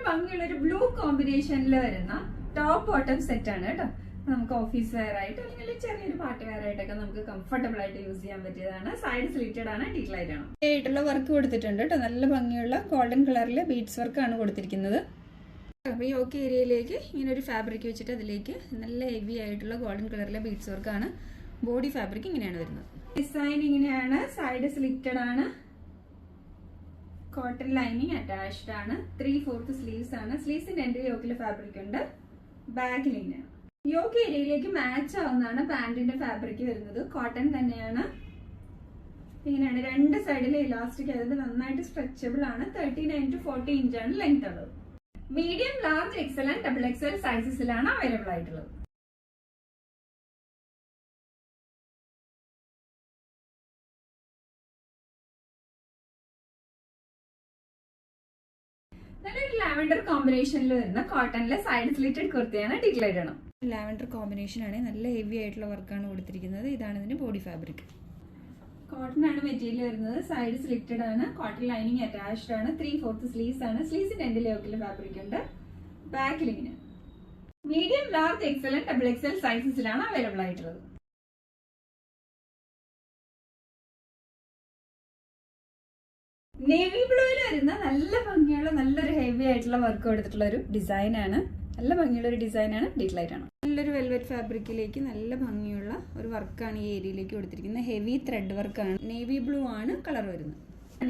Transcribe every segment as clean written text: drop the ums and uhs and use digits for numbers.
ഭംഗിയുള്ള ഒരു ബ്ലൂ കോമ്പിനേഷനിൽ വരുന്ന ടോപ്പ് ബോട്ടം സെറ്റ് ആണ് കേട്ടോ. നമുക്ക് ഓഫീസ് വെയർ ആയിട്ട് അല്ലെങ്കിൽ ചെറിയൊരു പാർട്ടി വെയർ ആയിട്ടൊക്കെ നമുക്ക് കംഫർട്ടബിൾ ആയിട്ട് യൂസ് ചെയ്യാൻ പറ്റിയതാണ്. സൈഡ് സ്ലിറ്റഡ് ആണ്, ഡീറ്റെയിൽ ആണ്. ആയിട്ടുള്ള വർക്ക് കൊടുത്തിട്ടുണ്ട് കേട്ടോ. നല്ല ഭംഗിയുള്ള ഗോൾഡൻ കളറിലെ ബീഡ്സ് വർക്ക് ആണ് കൊടുത്തിരിക്കുന്നത്. അപ്പോൾ ഈ യോക്ക് ഏരിയയിലേക്ക് ഇങ്ങനെ ഒരു ഫാബ്രിക് വെച്ചിട്ട് അതിലേക്ക് നല്ല ഹെവി ആയിട്ടുള്ള ഗോൾഡൻ കളറിലെ ബീഡ്സ് വർക്കാണ്. ബോഡി ഫാബ്രിക് ഇങ്ങനെയാണ് വരുന്നത്. ഡിസൈൻ ഇങ്ങനെയാണ്. സൈഡ് സ്ലിറ്റഡ് ആണ്. കോട്ടൺ ലൈനിങ് അറ്റാച്ച്ഡ് ആണ്. 3/4 സ്ലീവ്സ് ആണ്. സ്ലീവ്സിന്റെ എൻഡ് യോക്കിൽ ഫാബ്രിക് ഉണ്ട്. ബാക്കിൽ ഇങ്ങനെയാണ്. യോക്ക് ഏരിയയിലേക്ക് മാച്ച് ആവുന്നതാണ് പാന്റിന്റെ ഫാബ്രിക് വരുന്നത്. കോട്ടൺ തന്നെയാണ്. ഇങ്ങനെയാണ്. രണ്ട് സൈഡിലെ ഇലാസ്റ്റിക് ആയത് നന്നായിട്ട് സ്ട്രെച്ചബിൾ ആണ്. 39 to 40 ഇഞ്ചാണ് ലെങ്ത് ഉള്ളത്. Medium, large, XL and double XL സൈസസിലാണ് അവൈലബിൾ ആയിട്ടുള്ളത്. നല്ലൊരു ലാവൻഡർ കോമ്പിനേഷനിൽ വരുന്ന കോട്ടണിലെ സൈഡ് സ്ലിറ്റഡ് കുർത്തിയാണ്. ഡീറ്റെയിൽ ആണ്. ലാവൻഡർ കോമ്പിനേഷൻ ആണ്. നല്ല ഹെവി ആയിട്ടുള്ള വർക്കാണ് കൊടുത്തിരിക്കുന്നത്. ഇതാണ് ഇതിന്റെ ബോഡി ഫാബ്രിക്. കോട്ടൺ ആണ് മെറ്റീരിയൽ വരുന്നത്. സൈഡ് സ്ലിറ്റഡ് ആണ്. കോട്ടൺ ലൈനിങ് അറ്റാച്ച്ഡ് ആണ്. 3/4 സ്ലീവ്സ് ആണ്. സ്ലീവ്സിന്റെ എൻഡിൽ യോക്കിൽ ഫാബ്രിക് ഉണ്ട്. ബാക്കിൽ ഇങ്ങനെ medium, large, XL and double XL സൈസസിലാണ് അവൈലബിൾ ആയിട്ടുള്ളത്. നേവി ബ്ലൂവിൽ വരുന്ന നല്ല ഭംഗിയുള്ള നല്ലൊരു ഹെവി ആയിട്ടുള്ള വർക്ക് കൊടുത്തിട്ടുള്ള ഒരു ഡിസൈൻ ആണ്. നല്ല ഭംഗിയുള്ള ഒരു ഡിസൈൻ ആണ്. ഡീറ്റെയിൽ ആണ്. നല്ലൊരു വെൽവെറ്റ് ഫാബ്രിക്കിലേക്ക് നല്ല ഭംഗിയുള്ള ഒരു വർക്കാണ് ഈ ഏരിയയിലേക്ക് കൊടുത്തിരിക്കുന്നത്. ഹെവി ത്രെഡ് വർക്കാണ്. നേവി ബ്ലൂ ആണ് കളർ വരുന്നത്.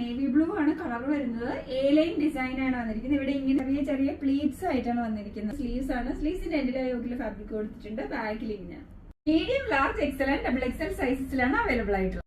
നേവി ബ്ലൂ ആണ് കളർ വരുന്നത്. എ ലൈൻ ഡിസൈൻ ആണ് വന്നിരിക്കുന്നത്. ഇവിടെ ഇങ്ങനെ ചെറിയ ചെറിയ പ്ലീറ്റ്സ് ആയിട്ടാണ് വന്നിരിക്കുന്നത്. സ്ലീവ്സ് ആണ്. സ്ലീവ്സിന്റെ എൻഡിലെ യോക്കിൽ ഫാബ്രിക് കൊടുത്തിട്ടുണ്ട്. ബാക്കിൽ ഇങ്ങനെ medium, large, XL and double XL സൈസസിലാണ് അവൈലബിൾ ആയിട്ടുള്ളത്.